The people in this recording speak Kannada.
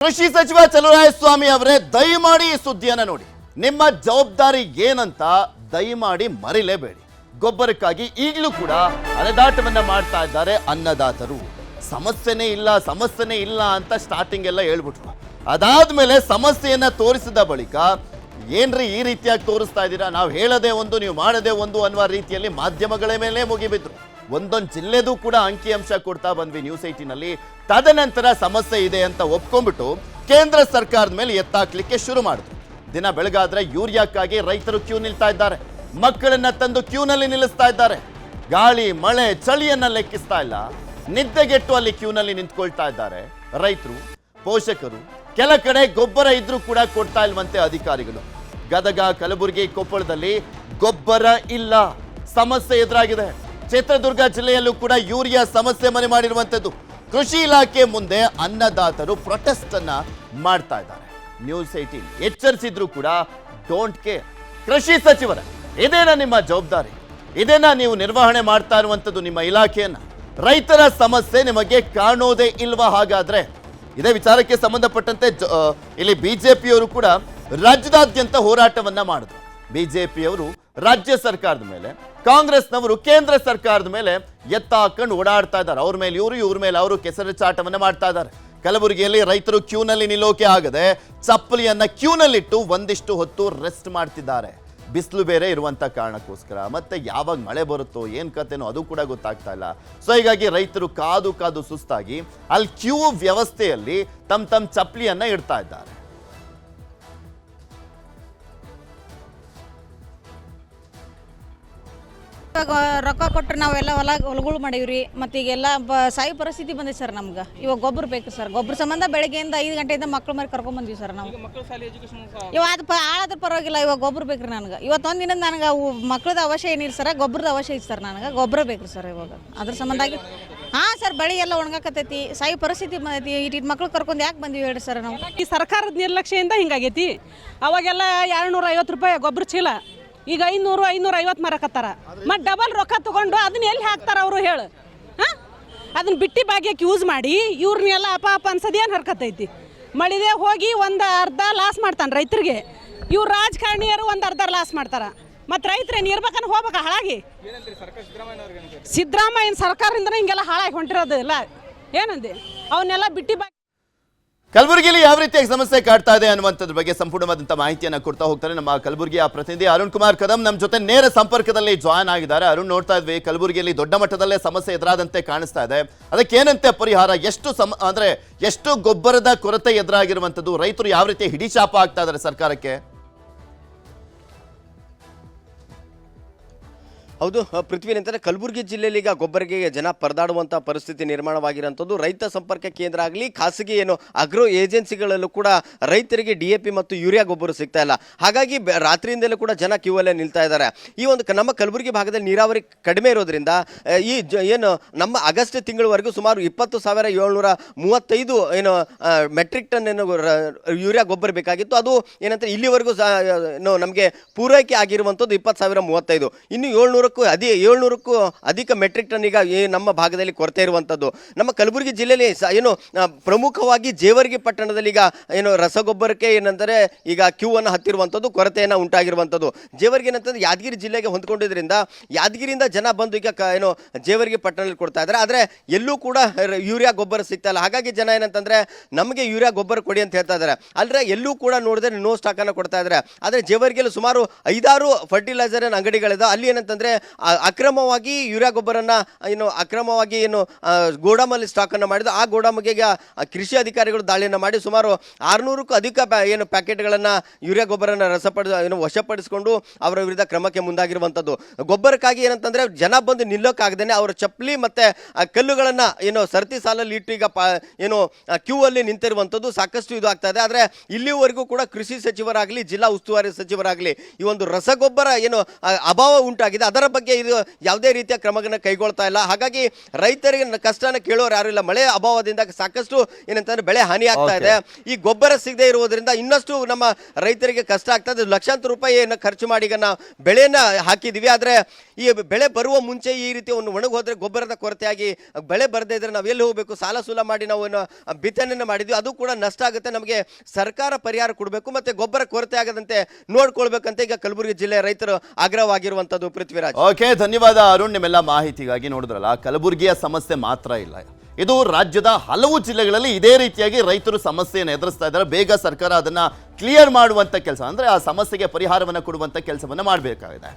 ಕೃಷಿ ಸಚಿವ ಚಲುವರಾಯಸ್ವಾಮಿ ಅವರೇ, ದಯಮಾಡಿ ಈ ಸುದ್ದಿಯನ್ನ ನೋಡಿ. ನಿಮ್ಮ ಜವಾಬ್ದಾರಿ ಏನಂತ ದಯಮಾಡಿ ಮರಿಲೇಬೇಡಿ. ಗೊಬ್ಬರಕ್ಕಾಗಿ ಈಗಲೂ ಕೂಡ ಅಲೆದಾಟವನ್ನ ಮಾಡ್ತಾ ಇದ್ದಾರೆ ಅನ್ನದಾತರು. ಸಮಸ್ಯೆನೇ ಇಲ್ಲ ಅಂತ ಸ್ಟಾರ್ಟಿಂಗ್ ಎಲ್ಲ ಹೇಳ್ಬಿಟ್ರು. ಅದಾದ್ಮೇಲೆ ಸಮಸ್ಯೆಯನ್ನ ತೋರಿಸಿದ ಬಳಿಕ ಏನ್ರಿ ಈ ರೀತಿಯಾಗಿ ತೋರಿಸ್ತಾ ಇದ್ದೀರಾ, ನಾವು ಹೇಳದೆ ಒಂದು ನೀವು ಮಾಡದೆ ಒಂದು ಅನ್ನುವ ರೀತಿಯಲ್ಲಿ ಮಾಧ್ಯಮಗಳ ಮೇಲೆ ಮುಗಿಬಿದ್ರು. ಒಂದೊಂದು ಜಿಲ್ಲೆದು ಕೂಡ ಅಂಕಿಅಂಶ ಕೊಡ್ತಾ ಬಂದ್ವಿ ನ್ಯೂಸ್ 18ನಲ್ಲಿ. ತದನಂತರ ಸಮಸ್ಯೆ ಇದೆ ಅಂತ ಒಪ್ಕೊಂಡ್ಬಿಟ್ಟು ಕೇಂದ್ರ ಸರ್ಕಾರದ ಮೇಲೆ ಎತ್ತಾಕ್ಲಿಕ್ಕೆ ಶುರು ಮಾಡಿದ್ರು. ದಿನ ಬೆಳಗಾದ್ರೆ ಯೂರಿಯಾಕ್ಕಾಗಿ ರೈತರು ಕ್ಯೂ ನಿಲ್ತಾ ಇದ್ದಾರೆ. ಮಕ್ಕಳನ್ನ ತಂದು ಕ್ಯೂನಲ್ಲಿ ನಿಲ್ಲಿಸ್ತಾ ಇದ್ದಾರೆ. ಗಾಳಿ ಮಳೆ ಚಳಿಯನ್ನ ಲೆಕ್ಕಿಸ್ತಾ ಇಲ್ಲ, ನಿದ್ದೆಗೆಟ್ಟು ಅಲ್ಲಿ ಕ್ಯೂನಲ್ಲಿ ನಿಂತ್ಕೊಳ್ತಾ ಇದ್ದಾರೆ ರೈತರು, ಪೋಷಕರು. ಕೆಲ ಕಡೆ ಗೊಬ್ಬರ ಇದ್ರೂ ಕೂಡ ಕೊಡ್ತಾ ಇಲ್ವಂತೆ ಅಧಿಕಾರಿಗಳು. ಗದಗ, ಕಲಬುರಗಿ, ಕೊಪ್ಪಳದಲ್ಲಿ ಗೊಬ್ಬರ ಇಲ್ಲ, ಸಮಸ್ಯೆ ಎದುರಾಗಿದೆ. ಚಿತ್ರದುರ್ಗ ಜಿಲ್ಲೆಯಲ್ಲೂ ಕೂಡ ಯೂರಿಯಾ ಸಮಸ್ಯೆ ಮನೆ ಮಾಡಿರುವಂತದ್ದು. ಕೃಷಿ ಇಲಾಖೆ ಮುಂದೆ ಅನ್ನದಾತರು ಪ್ರೊಟೆಸ್ಟ್ ಅನ್ನ ಮಾಡ್ತಾ ಇದ್ದಾರೆ. ನ್ಯೂಸ್ 18 ಎಚ್ಚರಿಸಿದ್ರು ಕೂಡ ಡೋಂಟ್ ಕೇರ್. ಕೃಷಿ ಸಚಿವರ, ಇದೇನಾ ನಿಮ್ಮ ಜವಾಬ್ದಾರಿ? ಇದೇನಾ ನೀವು ನಿರ್ವಹಣೆ ಮಾಡ್ತಾ ಇರುವಂತದ್ದು ನಿಮ್ಮ ಇಲಾಖೆಯನ್ನ? ರೈತರ ಸಮಸ್ಯೆ ನಿಮಗೆ ಕಾಣೋದೇ ಇಲ್ವಾ? ಹಾಗಾದ್ರೆ ಇದೇ ವಿಚಾರಕ್ಕೆ ಸಂಬಂಧಪಟ್ಟಂತೆ ಇಲ್ಲಿ ಬಿಜೆಪಿಯವರು ಕೂಡ ರಾಜ್ಯದಾದ್ಯಂತ ಹೋರಾಟವನ್ನ ಮಾಡಿದ್ರು. ಬಿಜೆಪಿಯವರು ರಾಜ್ಯ ಸರ್ಕಾರದ ಮೇಲೆ, ಕಾಂಗ್ರೆಸ್ನವರು ಕೇಂದ್ರ ಸರ್ಕಾರದ ಮೇಲೆ ಎತ್ತ ಹಾಕೊಂಡು ಓಡಾಡ್ತಾ ಇದ್ದಾರೆ. ಅವ್ರ ಮೇಲೆ ಇವರು, ಇವ್ರ ಮೇಲೆ ಅವರು ಕೆಸರು ಚಾಟವನ್ನ ಮಾಡ್ತಾ ಇದ್ದಾರೆ. ಕಲಬುರಗಿಯಲ್ಲಿ ರೈತರು ಕ್ಯೂನಲ್ಲಿ ನಿಲ್ಲೋಕೆ ಆಗದೆ ಚಪ್ಪಲಿಯನ್ನ ಕ್ಯೂನಲ್ಲಿಟ್ಟು ಒಂದಿಷ್ಟು ಹೊತ್ತು ರೆಸ್ಟ್ ಮಾಡ್ತಿದ್ದಾರೆ. ಬಿಸಿಲು ಬೇರೆ ಇರುವಂತ ಕಾರಣಕ್ಕೋಸ್ಕರ. ಮತ್ತೆ ಯಾವಾಗ ಮಳೆ ಬರುತ್ತೋ ಏನ್ ಕತೆನೋ ಅದು ಕೂಡ ಗೊತ್ತಾಗ್ತಾ ಇಲ್ಲ. ಸೊ ಹೀಗಾಗಿ ರೈತರು ಕಾದು ಕಾದು ಸುಸ್ತಾಗಿ ಅಲ್ಲಿ ಕ್ಯೂ ವ್ಯವಸ್ಥೆಯಲ್ಲಿ ತಮ್ಮ ಚಪ್ಪಲಿಯನ್ನ ಇಡ್ತಾ ಇದ್ದಾರೆ. ರೊಕ್ಕ ಕೊಟ್ಟರೆ ನಾವೆಲ್ಲ ಹೊಲಗಳು ಮಾಡೀವ್ರಿ. ಮತ್ತು ಈಗೆಲ್ಲ ಸಾಯಿ ಪರಿಸ್ಥಿತಿ ಬಂದಿದೆ ಸರ್. ನಮ್ಗೆ ಇವಾಗ ಗೊಬ್ಬರ ಬೇಕು ಸರ್. ಗೊಬ್ಬರ ಸಂಬಂಧ ಬೆಳಗ್ಗೆಯಿಂದ 5 ಗಂಟೆಯಿಂದ ಮಕ್ಳು ಮರಿ ಕರ್ಕೊಂಡ್ಬಂದ್ವಿ ಸರ್ ನಾವು. ಇವಾಗ ಅದು ಆಳಾದ್ರೂ ಪರವಾಗಿಲ್ಲ, ಇವಾಗ ಗೊಬ್ಬರ ಬೇಕು ರೀ ನನಗೆ. ಇವತ್ತೊಂದು ದಿನದ ನನಗೆ ಮಕ್ಳದ ಅವಶ್ಯ ಏನಿಲ್ಲ ಸರ್, ಗೊಬ್ಬರದ ಅವಶ್ಯ ಐತೆ ಸರ್. ನನಗೆ ಗೊಬ್ಬರ ಬೇಕು ರೀ ಸರ್ ಇವಾಗ. ಅದ್ರ ಸಂಬಂಧಾಗಿ ಹಾಂ ಸರ್, ಬೆಳೆ ಎಲ್ಲ ಒಣಗಾಕತ್ತೈತಿ, ಸಾಯಿ ಪರಿಸ್ಥಿತಿ ಬಂದೈತಿ. ಇಟ್ಟು ಮಕ್ಳು ಕರ್ಕೊಂಡು ಯಾಕೆ ಬಂದ್ವಿ ಹೇಳಿ ಸರ್ ನಾವು? ಈ ಸರ್ಕಾರದ ನಿರ್ಲಕ್ಷ್ಯದಿಂದ ಹಿಂಗಾಗೈತಿ. ಅವಾಗೆಲ್ಲ 250 ರೂಪಾಯಿ ಗೊಬ್ಬರ ಚೀಲ, ಈಗ 500-550 ಮಾರಕತ್ತಾರ. ಮತ್ತು ಡಬಲ್ ರೊಕ್ಕ ತೊಗೊಂಡು ಅದನ್ನ ಎಲ್ಲಿ ಹಾಕ್ತಾರ ಅವರು ಹೇಳು? ಹಾಂ, ಅದನ್ನ ಬಿಟ್ಟಿ ಭಾಗ್ಯಕ್ಕೆ ಯೂಸ್ ಮಾಡಿ ಇವ್ರನ್ನೆಲ್ಲ ಅಪ ಅನ್ಸೋದೇನು ಹರ್ಕತ್ತೈತಿ. ಮಳಿದೆ ಹೋಗಿ ಒಂದು ಅರ್ಧ ಲಾಸ್ ಮಾಡ್ತಾನೆ ರೈತರಿಗೆ. ಇವ್ರು ರಾಜಕಾರಣಿಯರು ಒಂದು ಅರ್ಧ ಲಾಸ್ ಮಾಡ್ತಾರೆ. ಮತ್ತು ರೈತರೇನು ಇರ್ಬೇಕನ್ನ ಹೋಗ್ಬೇಕಾ ಹಾಳಾಗಿ? ಸಿದ್ದರಾಮಯ್ಯನ ಸರ್ಕಾರದಿಂದನೇ ಹಿಂಗೆಲ್ಲ ಹಾಳಾಗಿ ಹೊಂಟಿರೋದು ಇಲ್ಲ. ಏನಂದೆ ಅವನ್ನೆಲ್ಲ ಬಿಟ್ಟಿ ಭಾಗ್ಯ. ಕಲಬುರಗಿಯಲ್ಲಿ ಯಾವ ರೀತಿಯಾಗಿ ಸಮಸ್ಯೆ ಕಾಡ್ತಾ ಇದೆ ಅನ್ನುವಂಥದ್ರ ಬಗ್ಗೆ ಸಂಪೂರ್ಣವಾದಂಥ ಮಾಹಿತಿಯನ್ನು ಕೊಡ್ತಾ ಹೋಗ್ತಾರೆ ನಮ್ಮ ಕಲಬುರಗಿಯ ಪ್ರತಿನಿಧಿ ಅರುಣ್ ಕುಮಾರ್ ಕದಂ ನಮ್ಮ ಜೊತೆ ನೇರ ಸಂಪರ್ಕದಲ್ಲಿ ಜಾಯ್ನ್ ಆಗಿದ್ದಾರೆ. ಅರುಣ್, ನೋಡ್ತಾ ಇದ್ವಿ ಕಲಬುರಗಿಯಲ್ಲಿ ದೊಡ್ಡ ಮಟ್ಟದಲ್ಲೇ ಸಮಸ್ಯೆ ಎದುರಾದಂತೆ ಕಾಣಿಸ್ತಾ ಇದೆ. ಅದಕ್ಕೇನಂತೆ ಪರಿಹಾರ? ಎಷ್ಟು ಗೊಬ್ಬರದ ಕೊರತೆ ಎದುರಾಗಿರುವಂಥದ್ದು? ರೈತರು ಯಾವ ರೀತಿ ಹಿಡಿಚಾಪ ಆಗ್ತಾ ಇದ್ದಾರೆ ಸರ್ಕಾರಕ್ಕೆ? ಹೌದು ಪೃಥ್ವಿ, ಅಂತಂದರೆ ಕಲಬುರಗಿ ಜಿಲ್ಲೆಯಲ್ಲಿ ಈಗ ಗೊಬ್ಬರಕ್ಕೆ ಜನ ಪರದಾಡುವಂಥ ಪರಿಸ್ಥಿತಿ ನಿರ್ಮಾಣವಾಗಿರೋಂಥದ್ದು. ರೈತ ಸಂಪರ್ಕ ಕೇಂದ್ರ ಆಗಲಿ, ಖಾಸಗಿ ಅಗ್ರೋ ಏಜೆನ್ಸಿಗಳಲ್ಲೂ ಕೂಡ ರೈತರಿಗೆ DAP ಮತ್ತು ಯೂರಿಯಾ ಗೊಬ್ಬರ ಸಿಗ್ತಾ ಇಲ್ಲ. ಹಾಗಾಗಿ ರಾತ್ರಿಯಿಂದಲೂ ಕೂಡ ಜನ ಕ್ಯೂ ಅಲ್ಲೇ ನಿಲ್ತಾ ಇದ್ದಾರೆ. ಈ ಒಂದು ನಮ್ಮ ಕಲಬುರಗಿ ಭಾಗದಲ್ಲಿ ನೀರಾವರಿ ಕಡಿಮೆ ಇರೋದ್ರಿಂದ ಏನು ನಮ್ಮ ಆಗಸ್ಟ್ ತಿಂಗಳವರೆಗೂ ಸುಮಾರು 20,735 ಮೆಟ್ರಿಕ್ ಟನ್ ಯೂರಿಯಾ ಗೊಬ್ಬರ ಬೇಕಾಗಿತ್ತು. ಅದು ಏನಂತಾರೆ ಇಲ್ಲಿವರೆಗೂ ನಮಗೆ ಪೂರೈಕೆ ಆಗಿರುವಂಥದ್ದು 20,035. ಇನ್ನು 700ಕ್ಕೂ ಅಧಿಕ ಮೆಟ್ರಿಕ್ ಟನ್ ಈಗ ನಮ್ಮ ಭಾಗದಲ್ಲಿ ಕೊರತೆ ಇರುವಂಥದ್ದು. ನಮ್ಮ ಕಲಬುರಗಿ ಜಿಲ್ಲೆಯಲ್ಲಿ ಪ್ರಮುಖವಾಗಿ ಜೇವರ್ಗಿ ಪಟ್ಟಣದಲ್ಲಿ ಈಗ ರಸಗೊಬ್ಬರಕ್ಕೆ ಏನಂದರೆ ಈಗ ಕ್ಯೂ ಅನ್ನು ಹತ್ತಿರುವಂಥದ್ದು, ಕೊರತೆಯನ್ನು ಉಂಟಾಗಿರುವಂಥದ್ದು. ಜೇವರ್ಗಿ ಏನಂತಂದ್ರೆ ಯಾದಗಿರಿ ಜಿಲ್ಲೆಗೆ ಹೊಂದ್ಕೊಂಡಿದ್ರಿಂದ ಯಾದಗಿರಿಯಿಂದ ಜನ ಬಂದು ಈಗ ಜೇವರ್ಗಿ ಪಟ್ಟಣದಲ್ಲಿ ಕೊಡ್ತಾ ಇದ್ದಾರೆ. ಆದರೆ ಎಲ್ಲೂ ಕೂಡ ಯೂರಿಯಾ ಗೊಬ್ಬರ ಸಿಗ್ತಾ ಇಲ್ಲ. ಹಾಗಾಗಿ ಜನ ಏನಂತಂದ್ರೆ ನಮಗೆ ಯೂರಿಯಾ ಗೊಬ್ಬರ ಕೊಡಿ ಅಂತ ಹೇಳ್ತಾ ಇದ್ದಾರೆ. ಅಲ್ಲದೆ ಎಲ್ಲೂ ಕೂಡ ನೋಡಿದ್ರೆ ನೋ ಸ್ಟಾಕ್ ಅನ್ನು ಕೊಡ್ತಾ ಇದ್ದಾರೆ. ಆದರೆ ಜೇವರ್ಗಿಯಲ್ಲಿ ಸುಮಾರು 5-6 ಫರ್ಟಿಲೈಸರ್ ಅಂಗಡಿಗಳಿದೆ. ಅಲ್ಲಿ ಏನಂತಂದ್ರೆ ಅಕ್ರಮವಾಗಿ ಯೂರಿಯಾ ಗೊಬ್ಬರನ್ನ ಅಕ್ರಮವಾಗಿ ಗೋಡಾಮಲ್ಲಿ ಸ್ಟಾಕ್ ಅನ್ನು ಮಾಡಿದ್ದು. ಆ ಗೋಡಾಮಿಗೆ ಕೃಷಿ ಅಧಿಕಾರಿಗಳು ದಾಳಿಯನ್ನು ಮಾಡಿ ಸುಮಾರು 600ಕ್ಕೂ ಅಧಿಕ ಪ್ಯಾಕೆಟ್ಗಳನ್ನ ಯೂರಿಯಾ ಗೊಬ್ಬರನ ವಶಪಡಿಸಿಕೊಂಡು ಅವರ ವಿರುದ್ಧ ಕ್ರಮಕ್ಕೆ ಮುಂದಾಗಿರುವಂಥದ್ದು. ಗೊಬ್ಬರಕ್ಕಾಗಿ ಏನಂತಂದ್ರೆ ಜನ ಬಂದು ನಿಲ್ಲೋಕ್ಕಾಗದೇನೆ ಅವರ ಚಪ್ಪಲಿ ಮತ್ತೆ ಕಲ್ಲುಗಳನ್ನ ಸರತಿ ಸಾಲಲ್ಲಿ ಇಟ್ಟು ಈಗ ಕ್ಯೂ ಅಲ್ಲಿ ನಿಂತಿರುವಂಥದ್ದು ಸಾಕಷ್ಟು ಇದು ಆಗ್ತಾ ಇದೆ. ಆದರೆ ಇಲ್ಲಿವರೆಗೂ ಕೂಡ ಕೃಷಿ ಸಚಿವರಾಗಲಿ, ಜಿಲ್ಲಾ ಉಸ್ತುವಾರಿ ಸಚಿವರಾಗಲಿ ಈ ಒಂದು ರಸಗೊಬ್ಬರ ಅಭಾವ ಉಂಟಾಗಿದೆ. ಅದರ ಬಗ್ಗೆ ಇದು ಯಾವುದೇ ರೀತಿಯ ಕ್ರಮಗಳನ್ನ ಕೈಗೊಳ್ತಾ ಇಲ್ಲ. ಹಾಗಾಗಿ ರೈತರಿಗೆ ಕಷ್ಟನ ಕೇಳೋರು ಯಾರು ಇಲ್ಲ. ಮಳೆ ಅಭಾವದಿಂದ ಸಾಕಷ್ಟು ಏನಂತಂದ್ರೆ ಬೆಳೆ ಹಾನಿ ಆಗ್ತಾ ಇದೆ. ಈ ಗೊಬ್ಬರ ಸಿಗದೆ ಇರುವುದರಿಂದ ಇನ್ನಷ್ಟು ನಮ್ಮ ರೈತರಿಗೆ ಕಷ್ಟ ಆಗ್ತಾ ಇದೆ. ಲಕ್ಷಾಂತರ ರೂಪಾಯಿಯನ್ನು ಖರ್ಚು ಮಾಡಿ ಈಗ ನಾವು ಬೆಳೆಯನ್ನ ಹಾಕಿದೀವಿ. ಆದ್ರೆ ಈ ಬೆಳೆ ಬರುವ ಮುಂಚೆ ಈ ರೀತಿ ಒಂದು ಒಣಗಿ ಹೋದ್ರೆ ಗೊಬ್ಬರದ ಕೊರತೆಯಾಗಿ ಬೆಳೆ ಬರದೇ ಇದ್ರೆ ನಾವು ಎಲ್ಲಿ ಹೋಗಬೇಕು? ಸಾಲ ಸೂಲ ಮಾಡಿ ನಾವು ಬಿತ್ತನೆಯನ್ನು ಮಾಡಿದ್ವಿ, ಅದು ಕೂಡ ನಷ್ಟ ಆಗುತ್ತೆ. ನಮಗೆ ಸರ್ಕಾರ ಪರಿಹಾರ ಕೊಡಬೇಕು, ಮತ್ತೆ ಗೊಬ್ಬರ ಕೊರತೆ ಆಗದಂತೆ ನೋಡ್ಕೊಳ್ಬೇಕಂತ ಈಗ ಕಲಬುರಗಿ ಜಿಲ್ಲೆ ರೈತರು ಆಗ್ರಹವಾಗಿರುವಂತದ್ದು. ಪೃಥ್ವಿರಾಜ್. ಓಕೆ, ಧನ್ಯವಾದ ಅರುಣ್. ನಿಮ್ಮೆಲ್ಲ ಮಾಹಿತಿಗಾಗಿ. ನೋಡಿದ್ರಲ್ಲ, ಕಲಬುರಗಿಯ ಸಮಸ್ಯೆ ಮಾತ್ರ ಇಲ್ಲ, ಇದು ರಾಜ್ಯದ ಹಲವು ಜಿಲ್ಲೆಗಳಲ್ಲಿ ಇದೇ ರೀತಿಯಾಗಿ ರೈತರು ಸಮಸ್ಯೆಯನ್ನು ಎದುರಿಸ್ತಾ ಇದ್ದಾರೆ. ಬೇಗ ಸರ್ಕಾರ ಅದನ್ನ ಕ್ಲಿಯರ್ ಮಾಡುವಂತ ಕೆಲಸ, ಅಂದ್ರೆ ಆ ಸಮಸ್ಯೆಗೆ ಪರಿಹಾರವನ್ನು ಕೊಡುವಂತ ಕೆಲಸವನ್ನ ಮಾಡಬೇಕಾಗಿದೆ.